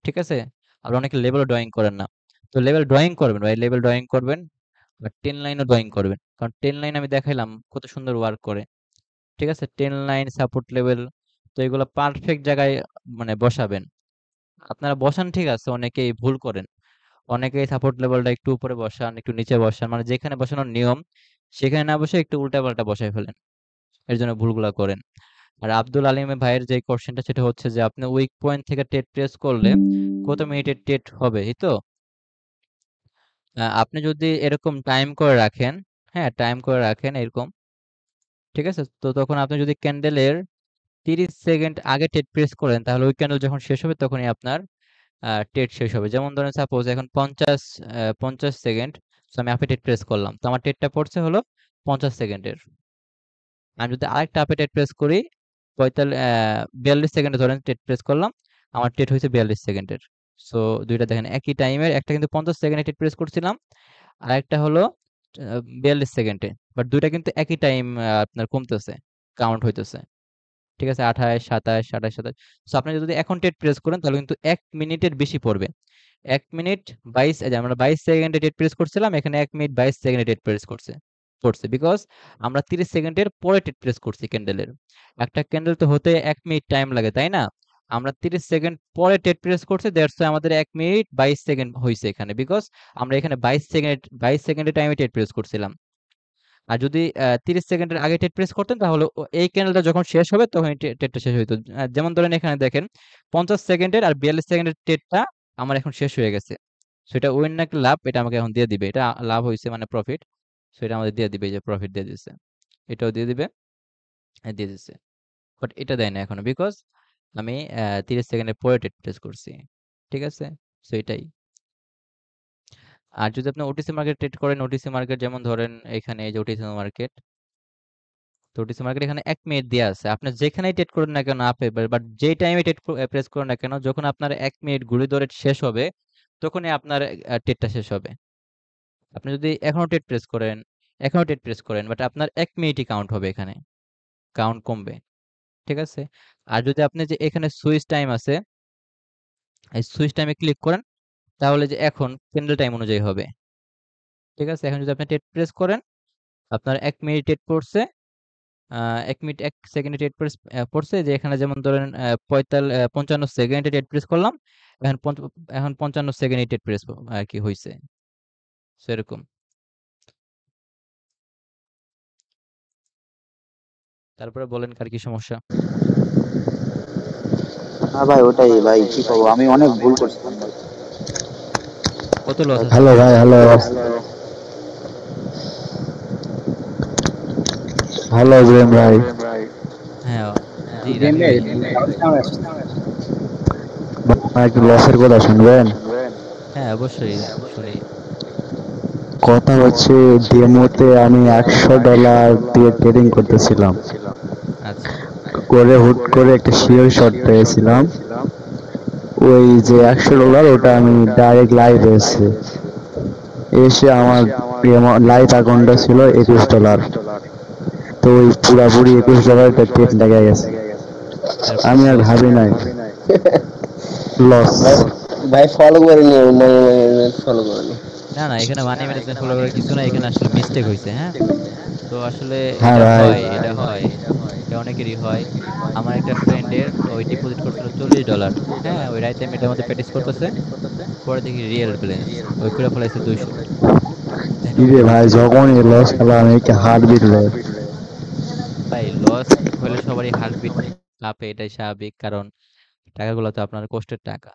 ঠিক আছে? আর অনেকে লেভেল ড্রয়িং করেন না। তো লেভেল ড্রয়িং করবেন ভাই, লেভেল ড্রয়িং করবেন। আর 10 লাইনও ড্রয়িং করবেন। কারণ 10 লাইন আমি দেখাইলাম কত সুন্দর ওয়ার্ক করে। ঠিক আছে? 10 লাইন সাপোর্ট লেভেল, তো এগুলো পারফেক্ট জায়গায় মানে বসাবেন। আপনারা বসান ঠিক আছে, অনেকেই ভুল করেন। অনেকেই সাপোর্ট লেভেলটা একটু উপরে বসান, একটু নিচে বসান। মানে যেখানে বসানোর নিয়ম সেখানে না বসে একটু উল্টাপাল্টা বসায় ফেলেন। এর জন্য ভুলগুলা করেন। আর আব্দুল আলিম ভাইয়ের যে কোশ্চেনটা সেটা হচ্ছে যে আপনি উইক পয়েন্ট থেকে টেট প্রেস করলে কত মিনিটের টেট হবে, এই তো? আপনি যদি এরকম টাইম করে রাখেন, হ্যাঁ, টাইম করে রাখেন এরকম, ঠিক আছে? তো তখন আপনি যদি ক্যান্ডেলের 30 সেকেন্ড আগে টেট প্রেস করেন তাহলে ওই ক্যান্ডেল যখন শেষ হবে তখনই আপনার টেট শেষ হবে। যেমন ধরেন সাপোজ এখন 50 সেকেন্ড, সো আমি আপে টেট প্রেস করলাম, তো আমার টেটটা পড়ছে হলো 50 সেকেন্ডের। আমি যদি আরেকটা আপে টেট প্রেস করি 42 সেকেন্ডে ধরেন টেট প্রেস করলাম, আমার টেট হয়েছে 42 সেকেন্ডের। সো দুইটা দেখেন একই টাইমের, একটা কিন্তু 50 সেকেন্ডে টেট প্রেস করছিলাম, আর একটা হলো 42 সেকেন্ডে, বাট দুইটা কিন্তু একই টাইম আপনার কমতেছে, কাউন্ট হইতেছে। ঠিক আছে? 28, 27, 28, 27। সো আপনি যদি এখন টেট প্রেস করেন তাহলে কিন্তু 1 মিনিটের বেশি পড়বে। 1 মিনিট 22, এই যে আমরা 22 সেকেন্ডে টেট প্রেস করছিলাম, এখানে 1 মিনিট 22 সেকেন্ডে টেট প্রেস পড়ছে। বিকজ আমরা 30 সেকেন্ডের পরে টেট প্রেস করছি ক্যান্ডেলের। একটা ক্যান্ডেল তো হতে 1 মিনিট টাইম লাগে, তাই না? আমরা 30 সেকেন্ড পরে টেট প্রেস করছি, দ্যাটস ওয়াই আমাদের 1 মিনিট 22 সেকেন্ড হইছে এখানে। বিকজ আমরা এখানে 22 সেকেন্ডের টাইমে টেট প্রেস করছিলাম। আর যদি 30 সেকেন্ডের আগে টেট প্রেস করতেন তাহলে এই ক্যানেলটা যখন শেষ হবে তখন টেটটা শেষ হইতো। যেমন ধরেন এখানে দেখেন 50 সেকেন্ডের আর 42 সেকেন্ডের টেটটা আমার এখন শেষ হয়ে গেছে। সো এটা উইন নাকি লাভ এটা আমাকে এখন দিয়ে দিবে। এটা লাভ হইছে মানে প্রফিট। সো এটা আমাদের দিয়ে দিবে, এই যে প্রফিট দিয়ে দিছে। এটাও দিয়ে দিবে, দিয়ে দিছে। বাট এটা দেয় না এখনো বিকজ আমি 30 সেকেন্ডের পরে টেট প্রেস করছি। ঠিক আছে? সো এটাই। আর যদি আপনি ওটিসি মার্কেট ট্রেড করেন, ওটিসি মার্কেট যেমন ধরেন এখানে এই যে ওটিসি মার্কেট, তো ওটিসি মার্কেট এখানে 1 মিনিট দেয়া আছে। আপনি যেখানেই ট্রেড করেন না কেন আপে, বাট যেই টাইমে ট্রেড প্রেস করেন না কেন, যখন আপনার 1 মিনিট ঘড়ি ধরে শেষ হবে তখনই আপনার ট্রেডটা শেষ হবে। আপনি যদি এখনো ট্রেড প্রেস করেন, এখনো ট্রেড প্রেস করেন, বাট আপনার 1 মিনিটই কাউন্ট হবে এখানে। কাউন্ট কমবে। ঠিক আছে? আর যদি আপনি যে এখানে সুইচ টাইম আছে, এই সুইচ টাইমে ক্লিক করেন তাহলে যে এখন ক্যান্ডেল টাইম অনুযায়ী হবে। ঠিক আছে? এখন যদি আপনি ট্রেড প্রেস করেন, আপনার 1 মিনিট ট্রেড পড়ছে, 1 মিনিট 1 সেকেন্ডে টেট প্রেস পড়ছে, যে এখানে যেমন ধরেন 55 সেকেন্ডে টেট প্রেস করলাম। এখন এখন 55 সেকেন্ডে টেট প্রেস আরকি হইছে। সো এরকম। তারপরে বলেন কার কি সমস্যা? হ্যাঁ ভাই, ওটাই ভাই, কি করবো, আমি অনেক ভুল করছিলাম ভাই। কত লস আছে হ্যালো আপনার? ভাই, হ্যালো হ্যালো ইব্রাহিম ভাই। হ্যাঁ, জি ইব্রাহিম রাফি ভাই, ভাই। সাউন্ড আসছে। ভাই একটু লসের কথা শুনবেন? হ্যাঁ, অবশ্যই শুনি। কথা হচ্ছে, ডেমোতে আমি $100 দিয়ে ট্রেডিং করতেছিলাম, আচ্ছা, করে হুট করে একটা শিওর শট পেয়েছিলাম। ওই যে $100 ওটা আমি ডাইরেক্ট লাইভ এসে এসে আমার লাইভ অ্যাকাউন্টটা ছিল $21। তো ওই পুরাপুরি $21 ট্রেড লেগে গেছে। তারপরে আমি আর লস। ভাবি নাই, লস। ভাই ভাই ফলো করে নিও, মানি ম্যানেজমেন্ট ফলো করে নিও। না, না, এখানে মানি ম্যানেজমেন্ট ফলো করার কিছু না। এখানে আসলে মিস্টেক হইছে, হ্যাঁ? তো আসলে হ্যাঁ এটা ভাই। হয়, এটা হয়। এটা অনেকেরই হয়। আমার একটা ফ্রেন্ডের ওই ডিপোজিট করছিল $40। হ্যাঁ? ওই রাইতে আমি এটার মধ্যে প্র্যাকটিস করতেছে। পরে দেখি রিয়েল ব্যালেন্স। ওই করে ফেলাইছে 200। দেন কিরে ওইটা ভাই, হচ্ছে যখনই লস খেলাম একে হার্ট বিট রে। ভাই লস হলে সবারই হার্টবিট কাঁপে, এটাই স্বাভাবিক। কারণ টাকাগুলো তো আপনার কষ্টের টাকা।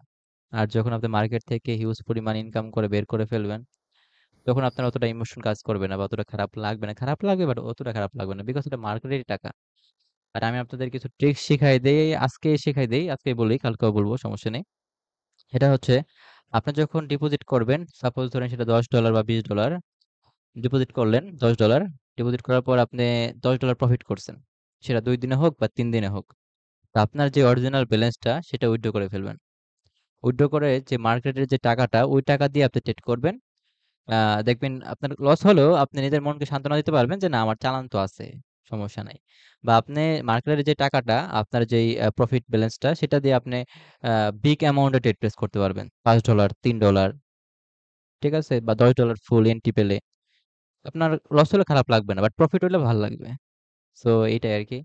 আর যখন আপনি মার্কেট থেকে হিউজ পরিমাণ ইনকাম করে বের করে ফেলবেন, তখন আপনার অতটা ইমোশন কাজ করবে না বা অতটা খারাপ লাগবে না। খারাপ লাগবে বাট অতটা খারাপ লাগবে না। বিকজ এটা মার্কেটেরই টাকা। আর আমি আপনাদের কিছু ট্রিক্স শিখাই দেই, আজকেই বলি, কালকেও বলবো, সমস্যা নেই। এটা হচ্ছে আপনি যখন ডিপোজিট করবেন, সাপোজ ধরেন সেটা $10 বা $20 ডিপোজিট করলেন, $10 ডিপোজিট করার পর আপনি $10 প্রফিট করছেন। সেটা 2 দিনে হোক বা 3 দিনে হোক। তো আপনার যে অরিজিনাল ব্যালেন্সটা সেটা উইথড্র করে ফেলবেন। উইথড্র করে যে মার্কেটের যে টাকাটা, ওই টাকা দিয়ে আপনি ট্রেড করবেন। দেখবেন আপনার লস হলেও আপনি নিজের মনকে সান্ত্বনা দিতে পারবেন যে, "না, আমার চালান তো আছে, সমস্যা নাই।" বা আপনি মার্কেটের যে টাকাটা, আপনার যেই প্রফিট ব্যালেন্সটা, সেটা দিয়ে আপনি বিগ অ্যামাউন্টে ট্রেড প্লেস করতে পারবেন। $5, $3, ঠিক আছে? বা $10 ফুল এন্ট্রি পেলে। আপনার লস হলে খারাপ লাগবে না, বাট প্রফিট হলে ভাল লাগবে। সো এইটাই আরকি।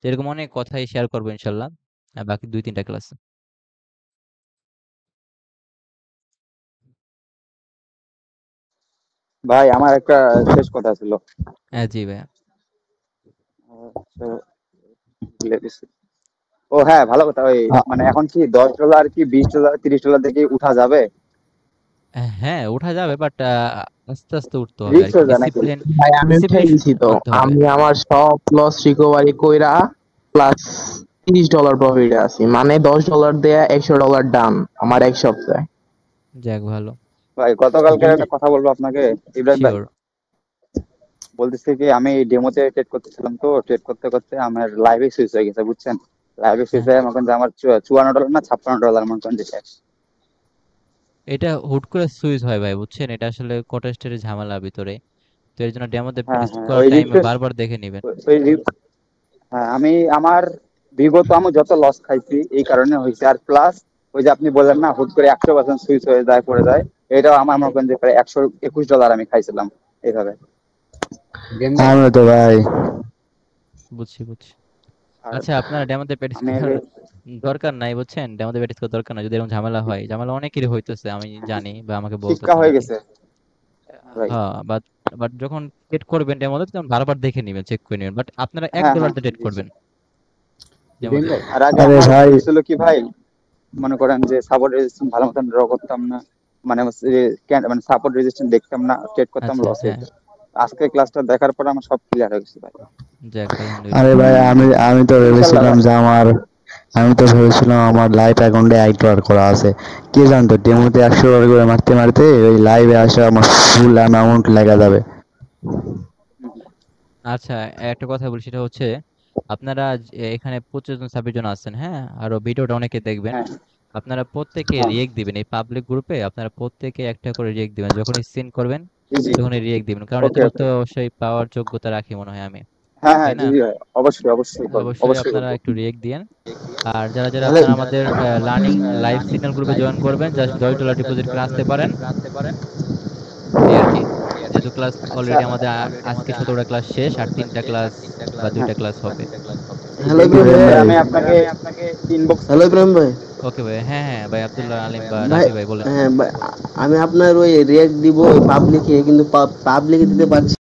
তো এরকম অনেক কথাই শেয়ার করবো ইনশাআল্লাহ। বাকি ২-৩ টা ক্লাসে। ভাই আমার একটা শেষ কথা ছিল। জি ভাইয়া। তো ভুলে গেছি। ও হ্যাঁ, ভালো কথা। ওই মানে এখন কি $10 কি $20 $30 থেকে উঠা যাবে? হ্যাঁ, উঠা যাবে বাট আস্তে, আস্তে উঠতে হবে রিস্ক আরকি। হয়ে যায় নাকি? ভাই আমি উঠাই দিছি তো, করতে হবে। আমি আমার সব লস রিকভারি কইরা প্লাস $30 প্রফিটে আছি, মানে $10 দেয়া $100 ডান আমার এক সপ্তাহে। যাক ভালো। ভাই গতকালকে একটা কথা বলবো আপনাকে, ইব্রাহিম ভাই। শিওর। বলতেছি কি, আমি ডেমোতে ট্রেড করতেছিলাম, তো ট্রেড করতে করতে আমার লাইভে সুইচ হয়ে গেছে, বুঝছেন? লাইভে সুইচ হ্যাঁ। হয়ে মনে করেন যে আমার $54 না $56 মনে করেন যে শেষ। এটা হুট করে সুইচ হয় ভাই, বুঝছেন? এটা আসলে কোটেস্টের ঝামেলা ভিতরে। তো এর জন্য ডেমোতে হ্যাঁ টেস্ট হ্যাঁ, করার ওই টাইমে রিফ্রেশ, বারবার দেখে নিবেন। হ্যাঁ আমি আমার বিগত আমি যত লস খাইছি এই কারণে হয়েছে। আর প্লাস ওই যে আপনি বললেন না, হুট করে 100% সুইচ হয়ে যায়, পড়ে যায়, এটাও আমার মনে করেন যে প্রায় $121 আমি খাইছিলাম এইভাবে। আমি তো ভাই বুঝছি, বুঝছি। আর আচ্ছা, আপনার ডেমোতে প্র্যাকটিস আমি করার দরকার নাই, বুঝছেন? ডেমোতে প্র্যাকটিস করার দরকার নাই। যদি এরকম ঝামেলা হয়, ঝামেলা অনেকেরই হইতেছে, আমি জানি বা আমাকে শিক্ষা বলতেছে হয়ে অনেকে। গেছে ভাই। হ্যাঁ, বাট বাট যখন ট্রেড করবেন ডেমোতে, তখন বারবার দেখে নিবেন, চেক করে নিবেন। বাট আপনারা হ্যাঁ $1 হ্যাঁ, দিয়ে ট্রেড জি জি। করবেন ডেমোতে। আর আগে আরে আমার ভাই হয়েছিল কি ভাই, মনে করেন যে সাপোর্ট রেজিস্ট্যান্স ভালো মতন ড্র করতাম না, মানে হচ্ছে যে মানে সাপোর্ট রেজিস্ট্যান্স দেখতাম না, ট্রেড করতাম, আচ্ছা, লস আচ্ছা। হয়ে যেত। আজকে ক্লাসটা দেখার পর আমার সব ক্লিয়ার হয়ে গেছে ভাই। যাক ভাই, আরে আলহামদুলিল্লাহ। ভাই আমি তো ইনশাল্লাহ ভেবেছিলাম ভাই। যে আমার লাইভ অ্যাকাউন্টে আইডি করা আছে। কে জানতো ডেমোতে $100 করে মারতে মারতে ওই লাইভে আসে আমার ফুল অ্যামাউন্ট লেগে যাবে। হুম, আচ্ছা, একটা কথা বলি, সেটা হচ্ছে আপনারা এখানে 25 জন 26 জন আছেন, হ্যাঁ? আরো ভিডিওটা অনেকে দেখবেন। হ্যাঁ আপনারা প্রত্যেকে হ্যাঁ, রিয়েক্ট দিবেন। এই পাবলিক গ্রুপে আপনারা প্রত্যেকে একটা করে রিয়েক্ট দিবেন। যখনই সিন করবেন জি জি, তখনই রিয়েক্ট দিবেন। কারণ ওকে এতটুকু ওকে। তো অবশ্যই পাওয়ার যোগ্যতা রাখি মনে হয় আমি। হ্যাঁ হ্যাঁ, তাই জি না? জি ভাই, অবশ্যই অবশ্যই করবো, অবশ্যই অবশ্যই আপনারা করবো। একটু রিয়েক্ট দিয়েন। আর যারা তাহলে আপনারা আমাদের লার্নিং লাইভ সিগন্যাল গ্রুপে জয়েন করবেন, জাস্ট $10 ডিপোজিট করে আসতে পারেন। এই আরকি। যেহেতু ক্লাস আচ্ছা। অলরেডি আমাদের আজকে 17টা ক্লাস শেষ, আর 3টা ক্লাস বা 2টা হ্যাঁ, ক্লাস হবে। হ্যালো এই ইব্রাহিম বিষয়ে ভাই। আমি আপনাকে ইনবক্স হ্যালো করতেছি। ইব্রাহিম ভাই। ওকে ভাই। হ্যাঁ, হ্যাঁ ভাই, আব্দুল্লাহ আলিম বা ভাই রাফি ভাই বলেন। হ্যাঁ ভাই, আমি আপনার ওই রিয়াক্ট দিব ওই পাবলিকে, কিন্তু পাবলিকে দিতে পারছি